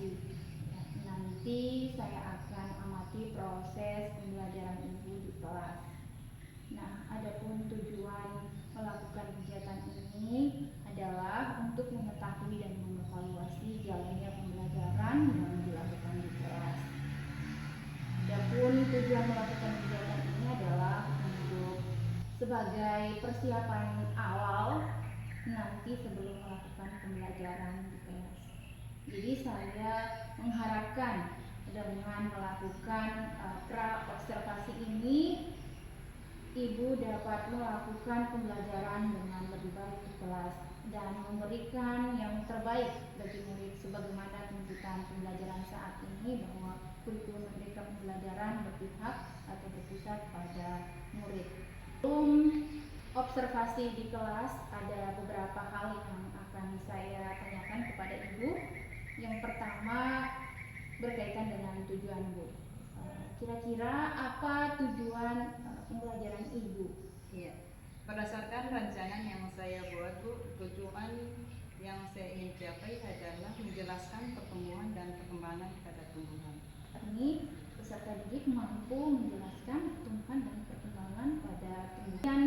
observasi. Ya, nanti saya akan amati proses pembelajaran Ibu di kelas. Nah, adapun tujuan melakukan kegiatan ini adalah untuk mengetahui dan mengevaluasi jalannya pembelajaran yang dilakukan di kelas. Adapun tujuan melakukan kegiatan ini adalah untuk sebagai persiapan awal nanti sebelum melakukan pembelajaran di kelas. Jadi saya mengharapkan dengan melakukan pra-observasi ini Ibu dapat melakukan pembelajaran dengan lebih baik di kelas dan memberikan yang terbaik bagi murid sebagaimana tuntutan pembelajaran saat ini bahwa kurikulum merdeka pembelajaran berpihak atau berpusat pada murid. Sebelum observasi di kelas ada beberapa hal yang akan saya tanyakan kepada Ibu. Yang pertama berkaitan dengan tujuan Bu. Kira-kira apa tujuan pembelajaran Ibu? Iya, berdasarkan rancangan yang saya buat Bu, tujuan yang saya ingin capai adalah menjelaskan pertumbuhan dan perkembangan pada tumbuhan. Ini peserta didik mampu menjelaskan pertumbuhan dan perkembangan pada tumbuhan. Dan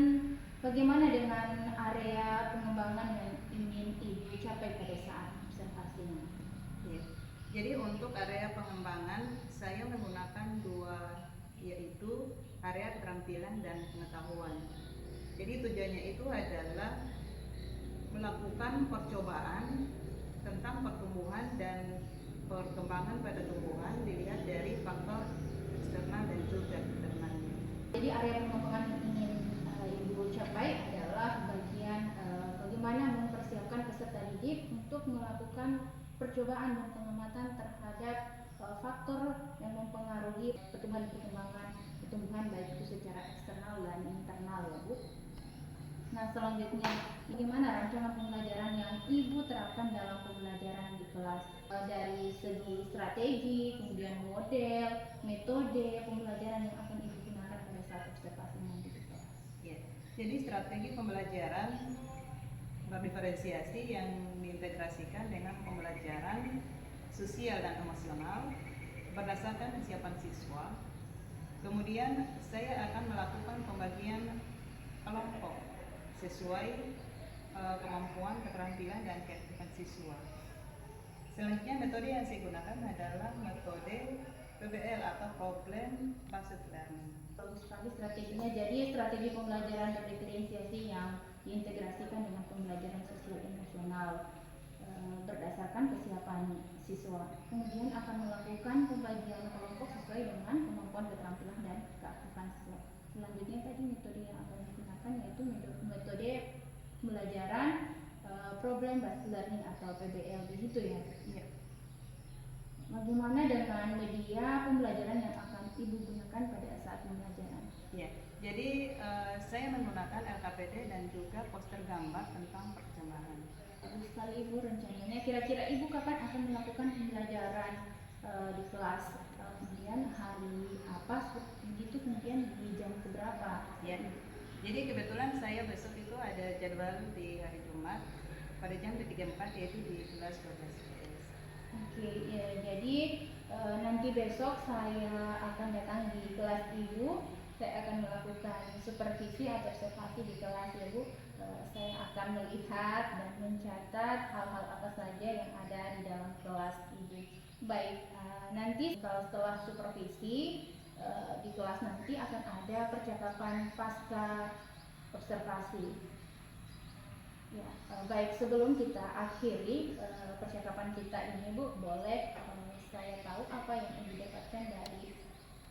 bagaimana dengan area pengembangan yang ingin Ibu capai pada saat observasinya? Iya. Jadi untuk area pengembangan saya menggunakan dua, yaitu area keterampilan dan pengetahuan. Jadi tujuannya itu adalah melakukan percobaan tentang pertumbuhan dan perkembangan pada tumbuhan dilihat dari faktor eksternal dan juga internalnya. Jadi area pengembangan yang ingin Ibu capai adalah bagian bagaimana mempersiapkan peserta didik untuk melakukan percobaan dan pengamatan terhadap faktor yang mempengaruhi pertumbuhan baik itu secara eksternal dan internal ya Bu. Nah selanjutnya bagaimana rancangan pembelajaran yang Ibu terapkan dalam pembelajaran di kelas dari segi strategi, kemudian model, metode pembelajaran yang akan Ibu gunakan pada saat observasi nanti di kelas. Ya, jadi strategi pembelajaran berdiferensiasi yang diintegrasikan dengan pembelajaran sosial dan emosional berdasarkan kesiapan siswa. Kemudian saya akan melakukan pembagian kelompok sesuai kemampuan, keterampilan, dan keaktifan siswa. Selanjutnya metode yang saya gunakan adalah metode PBL atau Problem Based Learning. Bagus sekali strateginya. Jadi strategi pembelajaran berdiferensiasi yang diintegrasikan dengan pembelajaran sosial emosional berdasarkan kesiapan siswa. Kemudian akan melakukan pembagian kelompok sesuai dengan kemampuan, keterampilan, dan keaktifan siswa. Selanjutnya tadi metode yang akan digunakan yaitu metode pembelajaran Problem Based Learning atau PBL begitu ya. Iya. Bagaimana dengan media pembelajaran yang akan Ibu gunakan pada saat pembelajaran? Ya, jadi saya menggunakan LKPD dan juga poster gambar tentang perkembangan. Bagus sekali Ibu rencananya. Kira-kira Ibu kapan akan melakukan pembelajaran di kelas? Kemudian hari apa? Begitu kemudian di jam berapa? Ya, jadi kebetulan saya besok itu ada jadwal di hari Jumat pada jam 3.4 yaitu di kelas 12 PS. Oke, ya, jadi nanti besok saya akan datang di kelas Ibu. Saya akan melakukan supervisi atau observasi di kelas ya Bu. Saya akan melihat dan mencatat hal-hal apa saja yang ada di dalam kelas Ibu. Baik, nanti kalau setelah supervisi di kelas nanti akan ada percakapan pasca observasi. Ya, baik sebelum kita akhiri percakapan kita ini Bu, boleh saya tahu apa yang Ibu dapatkan dari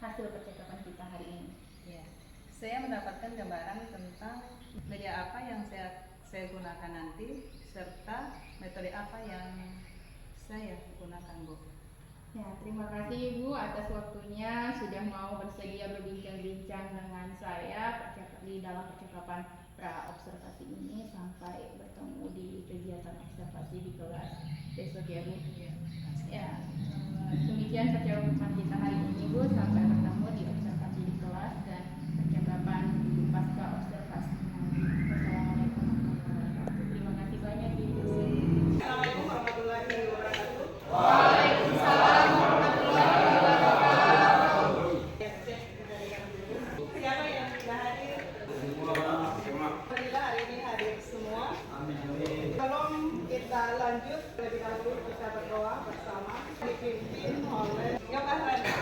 hasil percakapan kita hari ini? Ya, saya mendapatkan gambaran tentang media apa yang saya gunakan nanti serta metode apa yang saya gunakan Bu. Ya, terima kasih Ibu atas waktunya sudah mau bersedia berbincang-bincang dengan saya di dalam percakapan pra-observasi ini. Sampai bertemu di kegiatan observasi di kelas besok ya Bu. Ya, demikian percakapan kita hari ini Bu. Sampai bertemu di observasi di kelas dan percakapan pasca observasi. Wassalamualaikum warahmatullahi wabarakatuh. Terima kasih banyak Ibu. Assalamualaikum warahmatullahi wabarakatuh. Waalaikumsalam. oleh Yoga Rada.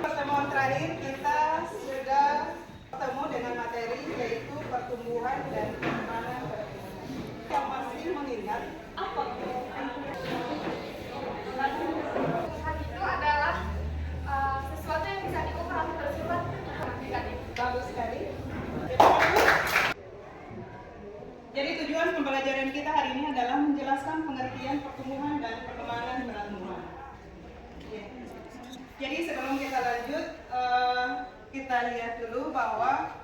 Pertemuan terakhir kita sudah bertemu dengan materi yaitu pertumbuhan dan pengembangan pertumbuhan. Yang masih mengingat apa itu adalah sesuatu yang bisa diukur atau bersifat negatif. bagus sekali. Jadi tujuan pembelajaran kita hari ini adalah menjelaskan pengertian pertumbuhan dan perkembangan pertumbuhan. Ya. Jadi sebelum kita lanjut, kita lihat dulu bahwa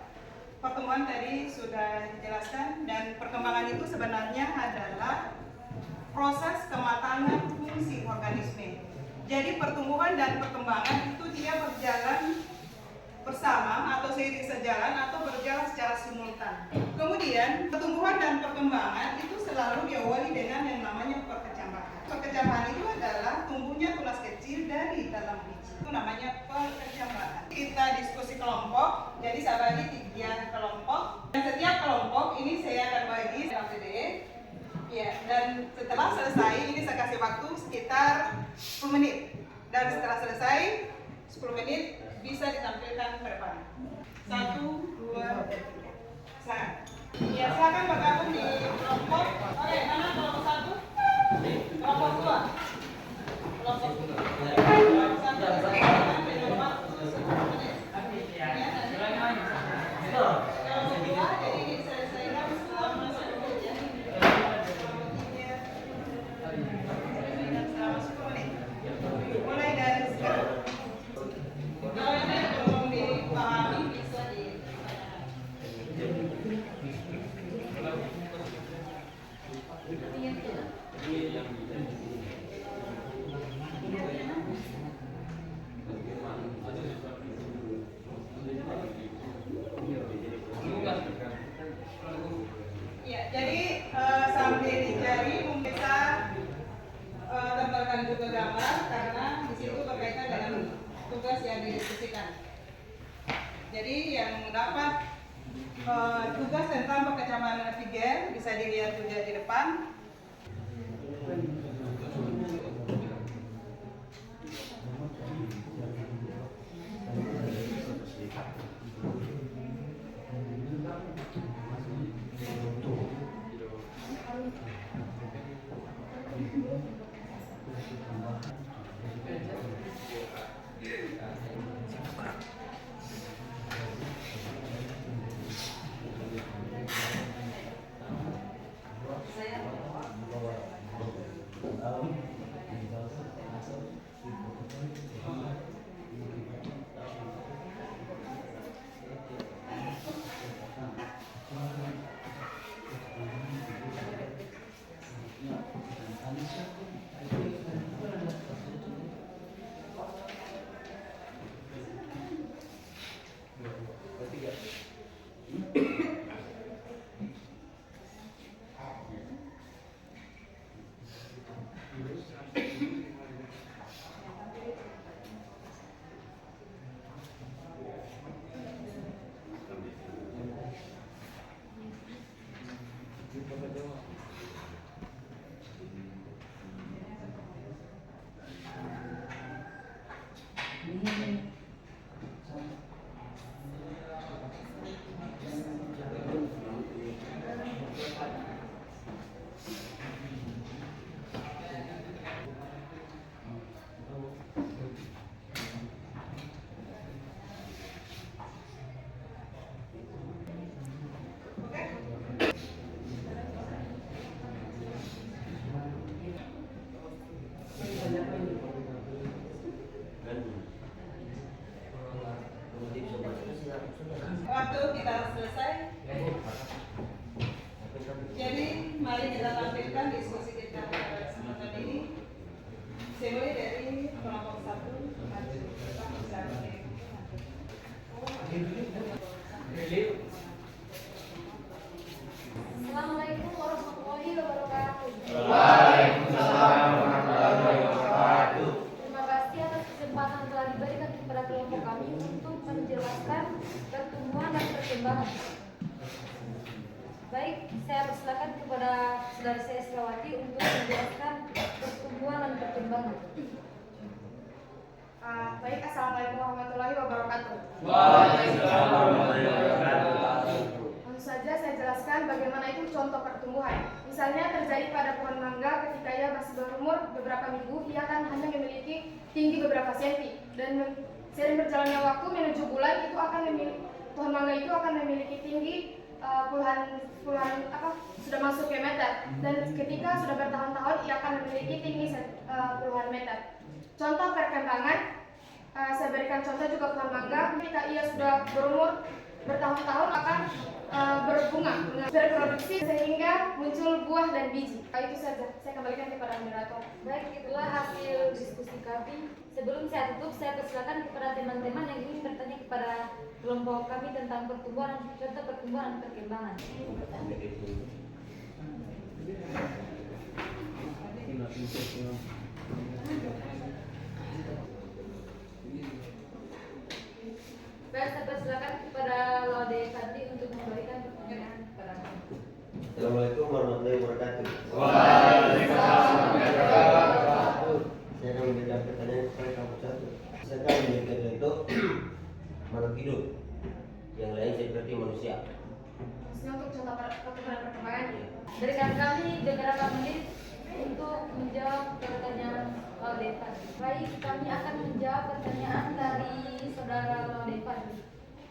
pertumbuhan tadi sudah dijelaskan dan perkembangan itu sebenarnya adalah proses kematangan fungsi organisme. Jadi pertumbuhan dan perkembangan itu dia berjalan bersama atau seiring sejalan atau berjalan secara simultan. Kemudian pertumbuhan dan perkembangan itu selalu diawali dengan yang namanya perkecambahan. Perkecambahan itu adalah tumbuhnya tunas kecil dari dalam biji. Itu namanya perkecambahan. Kita diskusi kelompok, jadi saya bagi 3 kelompok. Dan setiap kelompok ini saya akan bagi dalam PDE. Ya, dan setelah selesai ini saya kasih waktu sekitar 10 menit. Dan setelah selesai 10 menit bisa ditampilkan ke depan. 1, 2, 3. Silakan. Ya, silakan bergabung di kelompok. Oke, mana kelompok 1? Kelompok 2. Kelompok 2. Kelompok 1. Kelompok 10 menit. Ya, kelompok 2 jadi diselesaikan selama 10 menit ya. Kelompok 3 selesaikan selama 10 menit. Mulai dari sekarang. Kalau ini belum dipahami bisa ya, jadi sambil dijari bisa tempelkan juga gambar karena di situ berkaitan dengan tugas yang didiskusikan. Jadi yang mendapat tugas tentang perkecambahan figer bisa dilihat juga di depan. Waktu kita selesai. Jadi mari kita tampilkan diskusi kita pada kesempatan ini. Saya mulai dari kelompok 1 maju. Assalamualaikum warahmatullahi wabarakatuh. Waalaikumsalam warahmatullahi wabarakatuh. Terima kasih atas persilakan kepada saudara saya Srawati untuk menjelaskan pertumbuhan dan perkembangan. Baik, Assalamualaikum warahmatullahi wabarakatuh. Waalaikumsalam warahmatullahi wabarakatuh. Langsung saja saya jelaskan bagaimana itu contoh pertumbuhan. Misalnya terjadi pada pohon mangga ketika ia masih berumur beberapa minggu, ia akan hanya memiliki tinggi beberapa senti. Dan seiring berjalannya waktu menuju bulan itu akan pohon mangga itu akan memiliki tinggi puluhan sudah masuk ke meter. Dan ketika sudah bertahun-tahun ia akan memiliki tinggi puluhan meter. Contoh perkembangan, saya berikan contoh juga pohon mangga. Ketika ia sudah berumur bertahun-tahun akan berbunga, berproduksi sehingga muncul buah dan biji. Itu saja. Saya kembalikan kepada moderator. Baik, itulah hasil diskusi kami. Sebelum saya tutup, saya persilakan kepada teman-teman yang ingin bertanya kepada kelompok kami tentang pertumbuhan, contoh pertumbuhan dan perkembangan. Baik, saya persilakan kepada Laude Fadli untuk memberikan pertanyaan kepada kami. Assalamualaikum warahmatullahi wabarakatuh. Waalaikumsalam warahmatullahi wabarakatuh. Saya akan memberikan pertanyaan kepada kampus satu. Saya akan memberikan contoh makhluk hidup yang lain seperti manusia. Maksudnya untuk contoh perkembangan. Berikan kami beberapa menit untuk menjawab pertanyaan Laude Fadli. Baik, kami akan menjawab pertanyaan dari saudara Laude Fadli.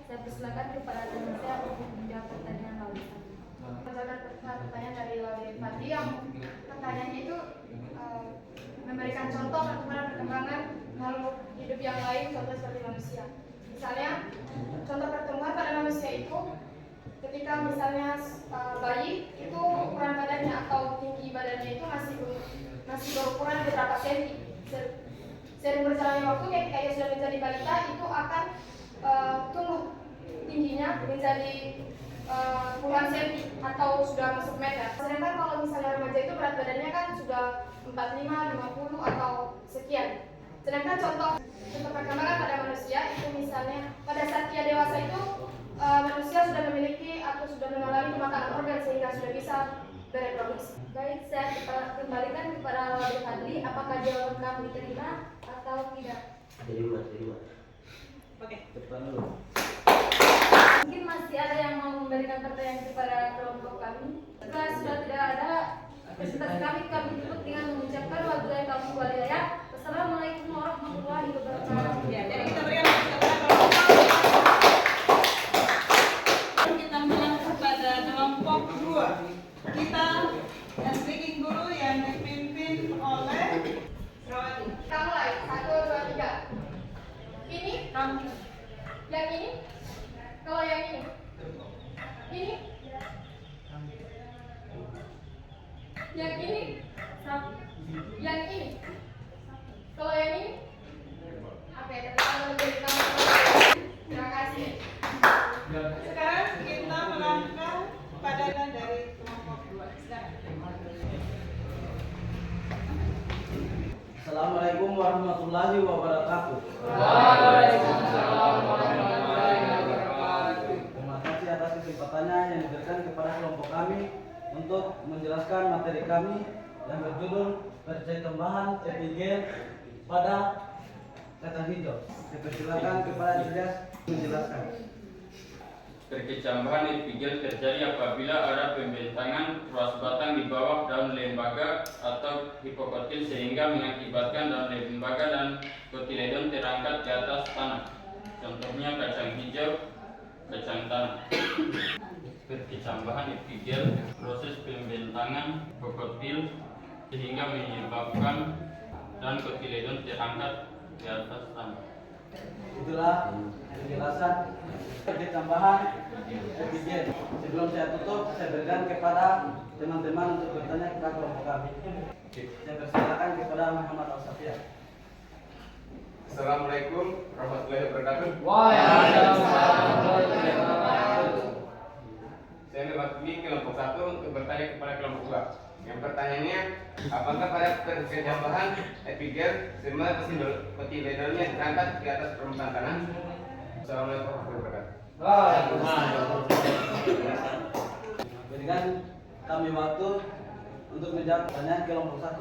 Saya persilakan kepada teman saya untuk menjawab pertanyaan Laude Fadli. Menjawab pertanyaan dari Laude Fadli yang pertanyaannya itu memberikan contoh perkembangan makhluk hidup yang lain, contoh seperti manusia. Misalnya, contoh pertumbuhan pada manusia itu ketika misalnya bayi itu ukuran badannya atau tinggi badannya itu masih berukuran beberapa senti. Seiring berjalannya waktu ketika ia sudah menjadi balita itu akan tumbuh tingginya menjadi puluhan senti atau sudah masuk meter. Sedangkan kalau misalnya remaja itu berat badannya kan sudah 45, 50 atau sekian. Sedangkan contoh perkembangan pada manusia itu misalnya pada saat ia dewasa itu manusia sudah memiliki atau sudah mengalami kematangan organ sehingga sudah bisa bereproduksi. Baik, saya kembalikan kepada Laude Fadli. Apakah jawaban kami diterima atau tidak? Terima. Oke. Depan dulu. Mungkin masih ada yang mau memberikan pertanyaan kepada kelompok kami. Setelah sudah tidak ada presentasi kami tutup dengan mengucapkan wabillahi taufiq wal hidayah. Wassalamualaikum warahmatullahi wabarakatuh. Ya, jadi kita berikan kepada kelompok. Kita menang kepada kelompok 2. Kita speaking dulu yang dipimpin oleh Rawati. Kita mulai 1, 2, 3. Ini Kami. yang ini. Kalau yang ini yang ini yang ini kalau yang ini oke, kita menjadi tamu. Terima kasih. Sekarang kita melangkah pada dari kelompok 2. Assalamualaikum warahmatullahi wabarakatuh. Waalaikumsalam warahmatullahi wabarakatuh. Terima kasih atas kesempatannya yang diberikan kepada kelompok kami untuk menjelaskan materi kami yang berjudul perkembangan epigen pada kacang hijau. Saya persilakan kepada Julius menjelaskan. Perkecambahan epigel terjadi apabila ada pembentangan ruas batang di bawah daun lembaga atau hipokotil sehingga mengakibatkan daun lembaga dan kotiledon terangkat ke atas tanah. Contohnya kacang hijau, kacang tanah. Perkecambahan epigel proses pembentangan kokotil sehingga menyebabkan dan kotiledon terangkat ke atas tanah. Itulah penjelasan perkecambahan epigen. Sebelum saya tutup, saya berikan kepada teman-teman untuk bertanya kepada kelompok kami. Saya persilakan kepada Muhammad Al-Safiyah. Assalamualaikum warahmatullahi wabarakatuh. Waalaikumsalam warahmatullahi wabarakatuh. Saya mewakili kelompok 1 untuk bertanya kepada kelompok 2. Yang pertanyaannya, apakah pada perkecambahan epigen semua kotiledonnya terangkat di atas permukaan tanah? Assalamualaikum warahmatullahi wabarakatuh. Berikan kami waktu untuk menjawab pertanyaan kelompok 1.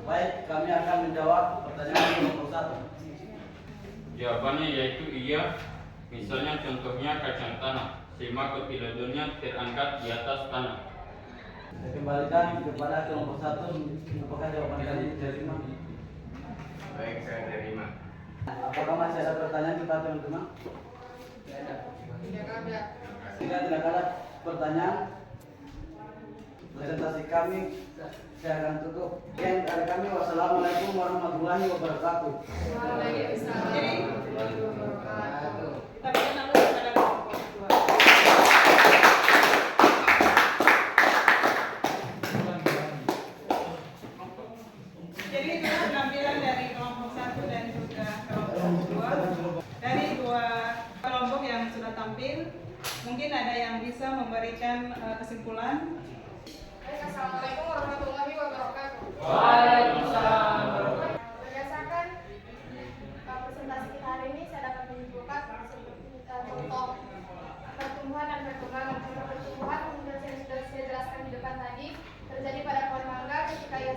Baik, kami akan menjawab pertanyaan kelompok 1. Jawabannya yaitu iya. Misalnya contohnya kacang tanah, simak kotiledonnya terangkat di atas tanah. Saya kembalikan kepada kelompok 1. Apakah jawaban kalian diterima? Baik, saya terima. Apakah masih ada pertanyaan kepada teman-teman? Tidak ada. Jika tidak ada pertanyaan, presentasi kami saya akan tutup. Sekian dari kami. Wassalamualaikum warahmatullahi wabarakatuh. Waalaikumsalam warahmatullahi wabarakatuh. Kita berikan dulu kepada kelompok 2. Jadi itu penampilan dari kelompok 1 dan juga kelompok 2. Dari dua kelompok yang sudah tampil, mungkin ada yang bisa memberikan kesimpulan. Assalamualaikum warahmatullahi wabarakatuh. Waalaikumsalam. Berdasarkan presentasi kita hari ini, saya dapat menyimpulkan contoh pertumbuhan dan perkembangan. Contoh pertumbuhan yang sudah saya jelaskan di depan tadi terjadi pada pohon mangga ketika ia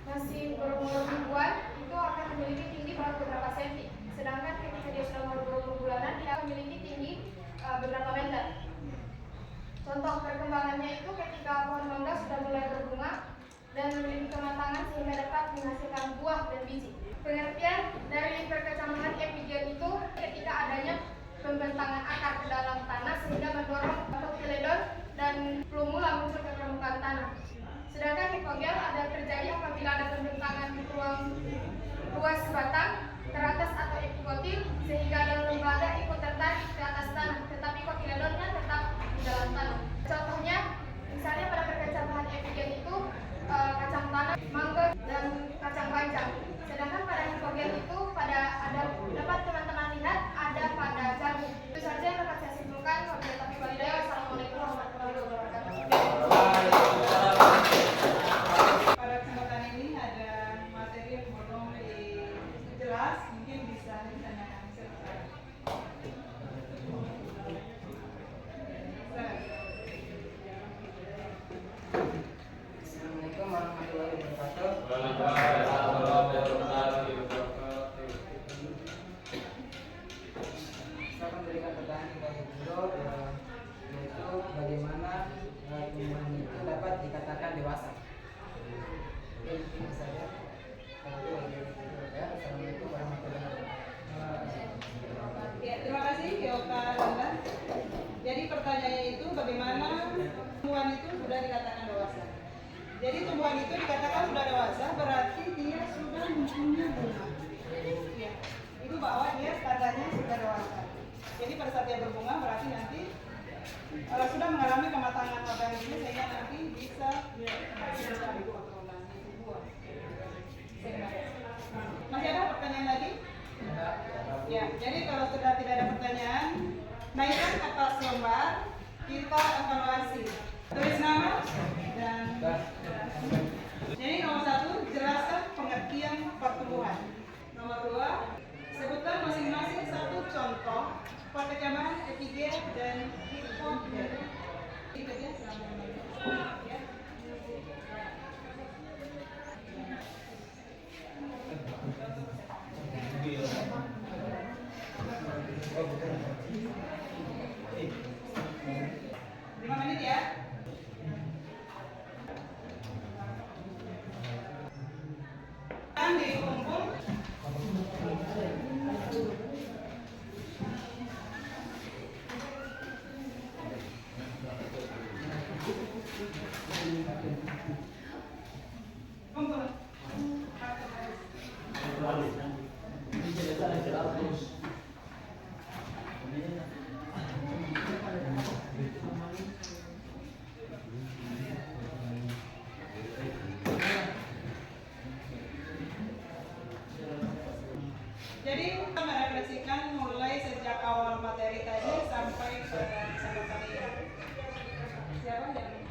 masih berumur mingguan, itu akan memiliki tinggi beberapa senti. Sedangkan ketika dia sudah berumur bulanan, dia memiliki tinggi beberapa meter. Contoh perkembangannya itu ketika pohon mangga sudah mulai berbunga dan memiliki kematangan sehingga dapat menghasilkan buah dan biji. Pengertian dari perkecambahan epigel itu ketika adanya pembentangan akar ke dalam tanah sehingga mendorong kotiledon dan plumula muncul ke permukaan tanah. Sedangkan hipogel ada terjadi apabila ada pembentangan ruang luas batang teratas atau epikotil sehingga daun lembaga ikut tertarik ke atas tanah, tetapi kotiledonnya tetap di dalam tanah. Contohnya, misalnya pada perkecambahan epigel itu kacang tanah, mangga, dan kacang panjang. Sedangkan pada hipogel itu dapat teman-teman lihat ada pada jagung. Itu saja yang dapat saya simpulkan. Wassalamualaikum warahmatullahi wabarakatuh. Pada kesempatan ini ada materi yang belum dijelas, mungkin bisa ditanyakan sekarang. Assalamualaikum warahmatullahi wabarakatuh. Saya akan berikan pertanyaan kepada guru, yaitu bagaimana tumbuhan itu dapat dikatakan dewasa. Oke, ini saja. Assalamualaikum warahmatullahi wabarakatuh. Ya, terima kasih Yoka Landa. Jadi pertanyaannya itu bagaimana tumbuhan itu sudah dikatakan dewasa. Jadi tumbuhan itu dikatakan sudah dewasa berarti dia sudah mempunyai bunga. Ya, itu bahwa dia tandanya sudah dewasa. Jadi pada saat dia berbunga berarti nanti sudah mengalami kematangan organisme sehingga nanti bisa menghasilkan keturunan itu buah. Masih ada pertanyaan lagi? Ya, jadi kalau sudah tidak ada pertanyaan, naikkan ke atas lembar, kita evaluasi. Tulis nama dan jadi nomor 1, jelaskan pengertian pertumbuhan. Nomor 2, sebutkan masing-masing satu contoh perkecambahan epigel dan hipogel. Itu dia selama ya. Jadi kita merefleksikan mulai sejak awal materi tadi sampai ke kesempatan ini. Siapa yang?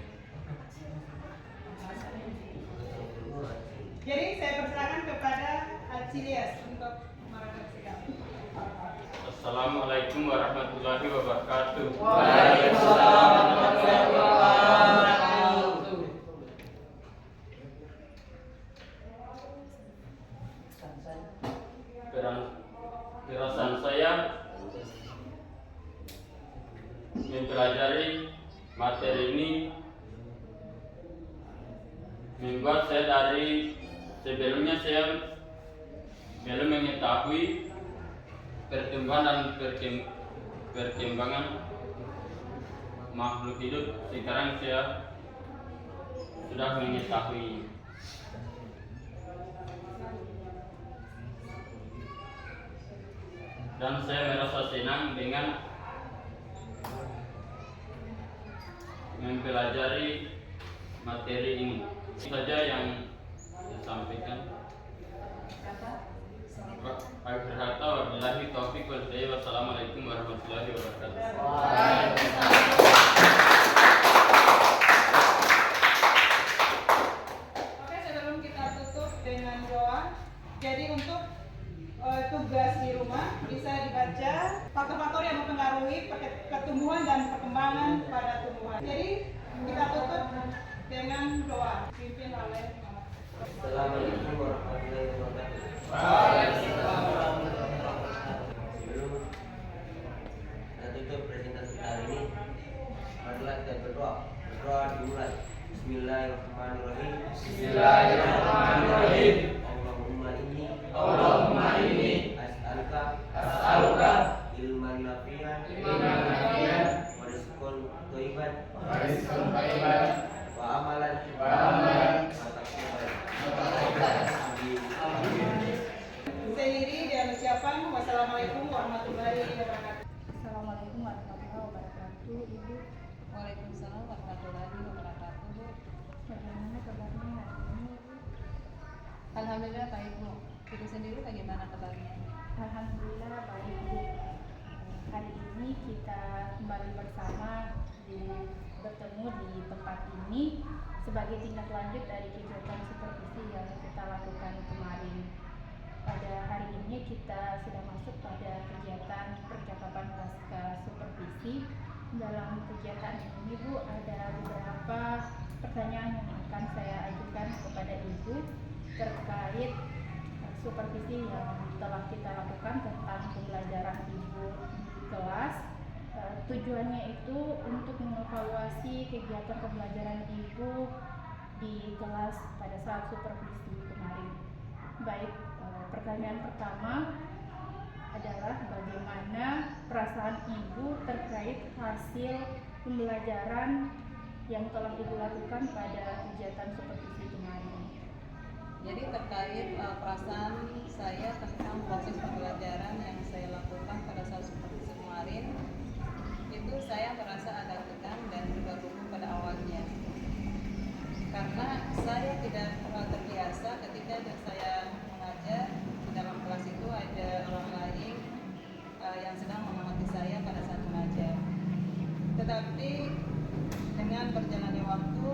Jadi saya persilakan kepada Acilias untuk merefleksikan. Assalamualaikum warahmatullahi wabarakatuh. Waalaikumsalam warahmatullahi wabarakatuh. Kerasan saya mempelajari materi ini membuat saya dari sebelumnya saya belum mengetahui pertumbuhan dan perkembangan makhluk hidup. Sekarang saya sudah mengetahui. Dan saya merasa senang dengan mempelajari materi ini. Itu saja yang saya sampaikan. Akhir kata, wabillahi taufiq wal hidayah. Wassalamualaikum warahmatullahi wabarakatuh. Oke, sebelum kita tutup dengan doa, jadi untuk tugas di rumah bisa dibaca faktor-faktor yang mempengaruhi pertumbuhan dan perkembangan pada tumbuhan. Jadi kita tutup dengan doa dipimpin oleh Muhammad. Assalamualaikum warahmatullahi wabarakatuh. Sebelum kita tutup presentasi kali ini, marilah kita berdoa. Berdoa dimulai. Bismillahirrahmanirrahim. Bismillahirrahmanirrahim. Allahumma inni as'aluka ilman nafi'an wa rizqan thayyiban wa amalan Seiring dengan ucapan wassalamualaikum warahmatullahi wabarakatuh. Assalamualaikum warahmatullahi wabarakatuh. Ibu, Waalaikumsalam warahmatullahi wabarakatuh, Bu. bagaimana kabarnya hari ini, Ibu? Alhamdulillah baik, Bu. Ibu sendiri bagaimana kabarnya? Alhamdulillah baik, Bu. Hari ini kita kembali bersama bertemu di tempat ini sebagai tindak lanjut dari kegiatan supervisi yang kita lakukan kemarin. Pada hari ini kita sudah masuk pada kegiatan percakapan pasca supervisi. Dalam kegiatan ini, Bu, ada beberapa pertanyaan yang akan saya ajukan kepada Ibu terkait supervisi yang telah kita lakukan tentang pembelajaran Ibu di kelas. Tujuannya itu untuk mengevaluasi kegiatan pembelajaran Ibu di kelas pada saat supervisi kemarin. Baik, pertanyaan pertama adalah bagaimana perasaan Ibu terkait hasil pembelajaran yang telah Ibu lakukan pada kegiatan supervisi kemarin. Jadi terkait perasaan saya tentang proses pembelajaran yang saya lakukan pada saat supervisi kemarin, itu saya merasa ada tegang dan juga gugup pada awalnya. Karena saya tidak terbiasa ketika saya mengajar di dalam kelas itu ada orang lain yang sedang mengamati saya pada saat mengajar. Tetapi dengan berjalannya waktu,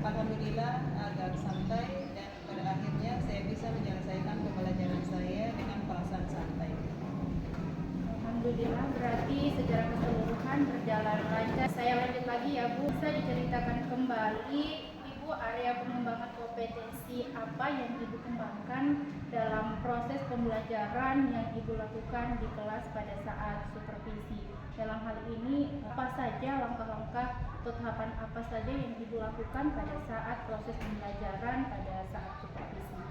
alhamdulillah agak santai dan pada akhirnya saya bisa menyelesaikan pembelajaran saya dengan perasaan santai. Alhamdulillah, berarti secara keseluruhan berjalan lancar. Saya lanjut lagi ya, Bu. Bisa diceritakan kembali Ibu area pengembangan kompetensi apa yang Ibu kembangkan dalam proses pembelajaran yang Ibu lakukan di kelas pada saat supervisi. Dalam hal ini, apa saja langkah-langkah atau tahapan apa saja yang Ibu lakukan pada saat proses pembelajaran pada saat supervisi?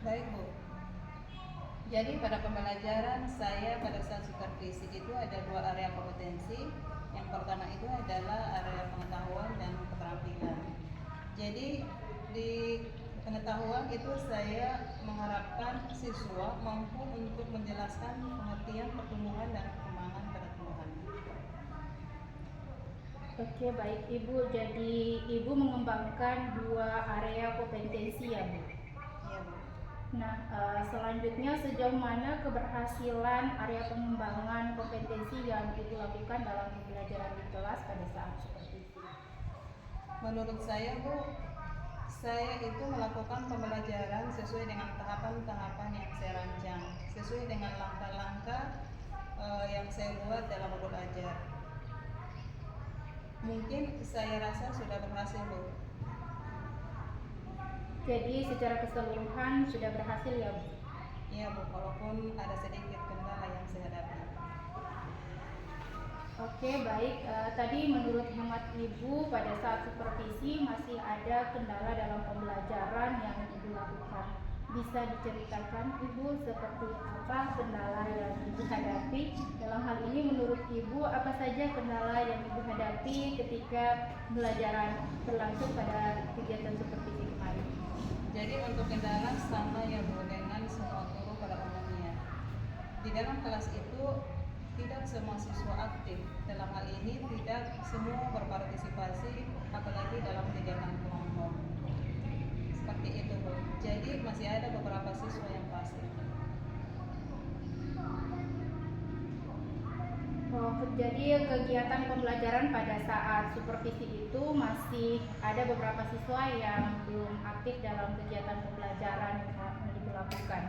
Baik, Bu. Jadi pada pembelajaran saya pada saat supervisi itu ada dua area kompetensi. Yang pertama itu adalah area pengetahuan dan keterampilan. Jadi di pengetahuan itu saya mengharapkan siswa mampu untuk menjelaskan pengertian pertumbuhan dan perkembangan pada tumbuhan. Oke, baik Ibu. Jadi Ibu mengembangkan dua area kompetensi ya, Bu? Iya, Bu. Nah, selanjutnya sejauh mana keberhasilan area pengembangan kompetensi yang Ibu lakukan dalam pembelajaran di kelas pada saat supervisi? Menurut saya Bu, saya itu melakukan pembelajaran sesuai dengan tahapan-tahapan yang saya rancang, sesuai dengan langkah-langkah yang saya buat dalam belajar. Mungkin saya rasa sudah berhasil Bu. Jadi secara keseluruhan sudah berhasil ya Bu? Iya Bu, walaupun ada sedikit kendala yang saya hadapi. Oke, baik. Tadi menurut hemat Ibu pada saat supervisi masih ada kendala dalam pembelajaran yang Ibu lakukan. Bisa diceritakan Ibu seperti apa kendala yang Ibu hadapi? Dalam hal ini menurut Ibu apa saja kendala yang Ibu hadapi ketika pembelajaran berlangsung pada kegiatan supervisi kemarin? Jadi untuk kendala sama ya Bu dengan semua guru pada umumnya. Di dalam kelas itu tidak semua siswa aktif. Dalam hal ini tidak semua berpartisipasi apalagi dalam kegiatan kelompok. Seperti itu Bu. Jadi masih ada beberapa siswa yang pasif. Oh, jadi kegiatan pembelajaran pada saat supervisi itu masih ada beberapa siswa yang belum aktif dalam kegiatan pembelajaran yang dilakukan.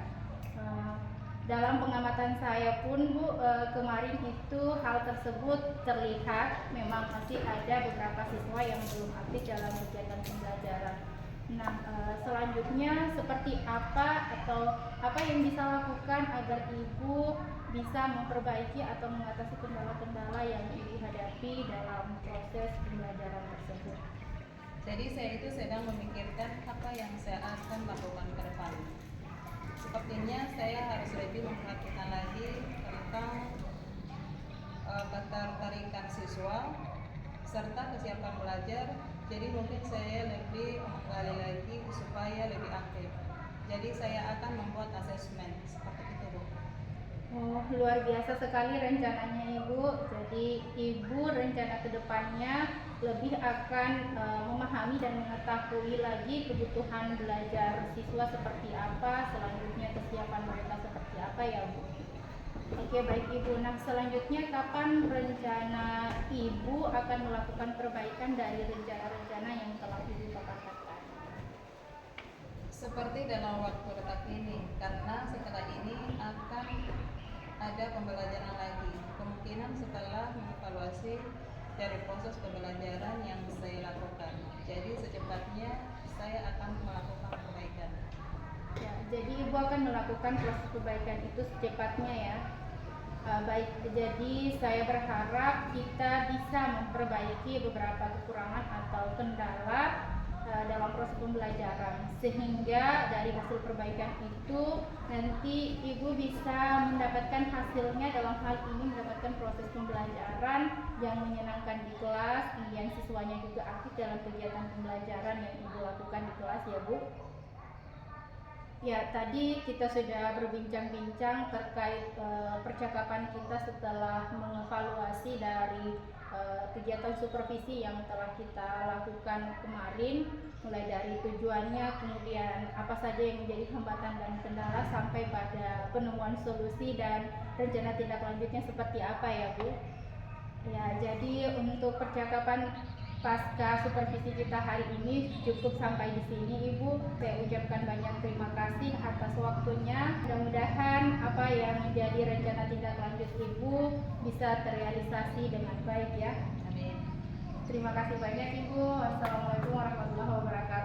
Dalam pengamatan saya pun Bu, kemarin itu hal tersebut terlihat memang masih ada beberapa siswa yang belum aktif dalam kegiatan pembelajaran. Nah, selanjutnya seperti apa atau apa yang bisa lakukan agar Ibu bisa memperbaiki atau mengatasi kendala-kendala yang Ibu hadapi dalam proses pembelajaran tersebut? Jadi saya itu sedang memikirkan apa yang saya akan lakukan ke depan. Sepertinya saya harus lebih memperhatikan lagi tentang ketertarikan siswa serta kesiapan belajar. Jadi mungkin saya lebih menggali lagi supaya lebih aktif. Jadi saya akan membuat asesmen seperti itu Bu. Oh, luar biasa sekali rencananya Ibu. Jadi Ibu rencana kedepannya lebih akan memahami dan mengetahui lagi kebutuhan belajar siswa seperti apa, selanjutnya kesiapan mereka seperti apa ya Bu. Oke, baik Ibu. Nah, selanjutnya kapan rencana Ibu akan melakukan perbaikan dari rencana-rencana yang telah Ibu paparkan? Seperti dalam waktu dekat ini, karena setelah ini akan ada pembelajaran lagi. Kemungkinan setelah mengevaluasi dari proses pembelajaran yang saya lakukan. Jadi secepatnya saya akan melakukan perbaikan. Ya, jadi Ibu akan melakukan proses perbaikan itu secepatnya ya. Baik, jadi saya berharap kita bisa memperbaiki beberapa kekurangan atau kendala dalam proses pembelajaran, sehingga dari hasil perbaikan itu nanti Ibu bisa mendapatkan hasilnya, dalam hal ini mendapatkan proses pembelajaran yang menyenangkan di kelas, kemudian siswanya juga aktif dalam kegiatan pembelajaran yang Ibu lakukan di kelas ya Bu. Ya, tadi kita sudah berbincang-bincang terkait percakapan kita setelah mengevaluasi dari kegiatan supervisi yang telah kita lakukan kemarin, mulai dari tujuannya, kemudian apa saja yang menjadi hambatan dan kendala, sampai pada penemuan solusi dan rencana tindak lanjutnya seperti apa ya Bu. Ya, jadi untuk percakapan pasca supervisi kita hari ini cukup sampai di sini Ibu. Saya ucapkan banyak terima kasih atas waktunya. Mudah-mudahan apa yang menjadi rencana tindak lanjut Ibu bisa terrealisasi dengan baik ya. Amin. Terima kasih banyak Ibu. Wassalamualaikum warahmatullahi wabarakatuh.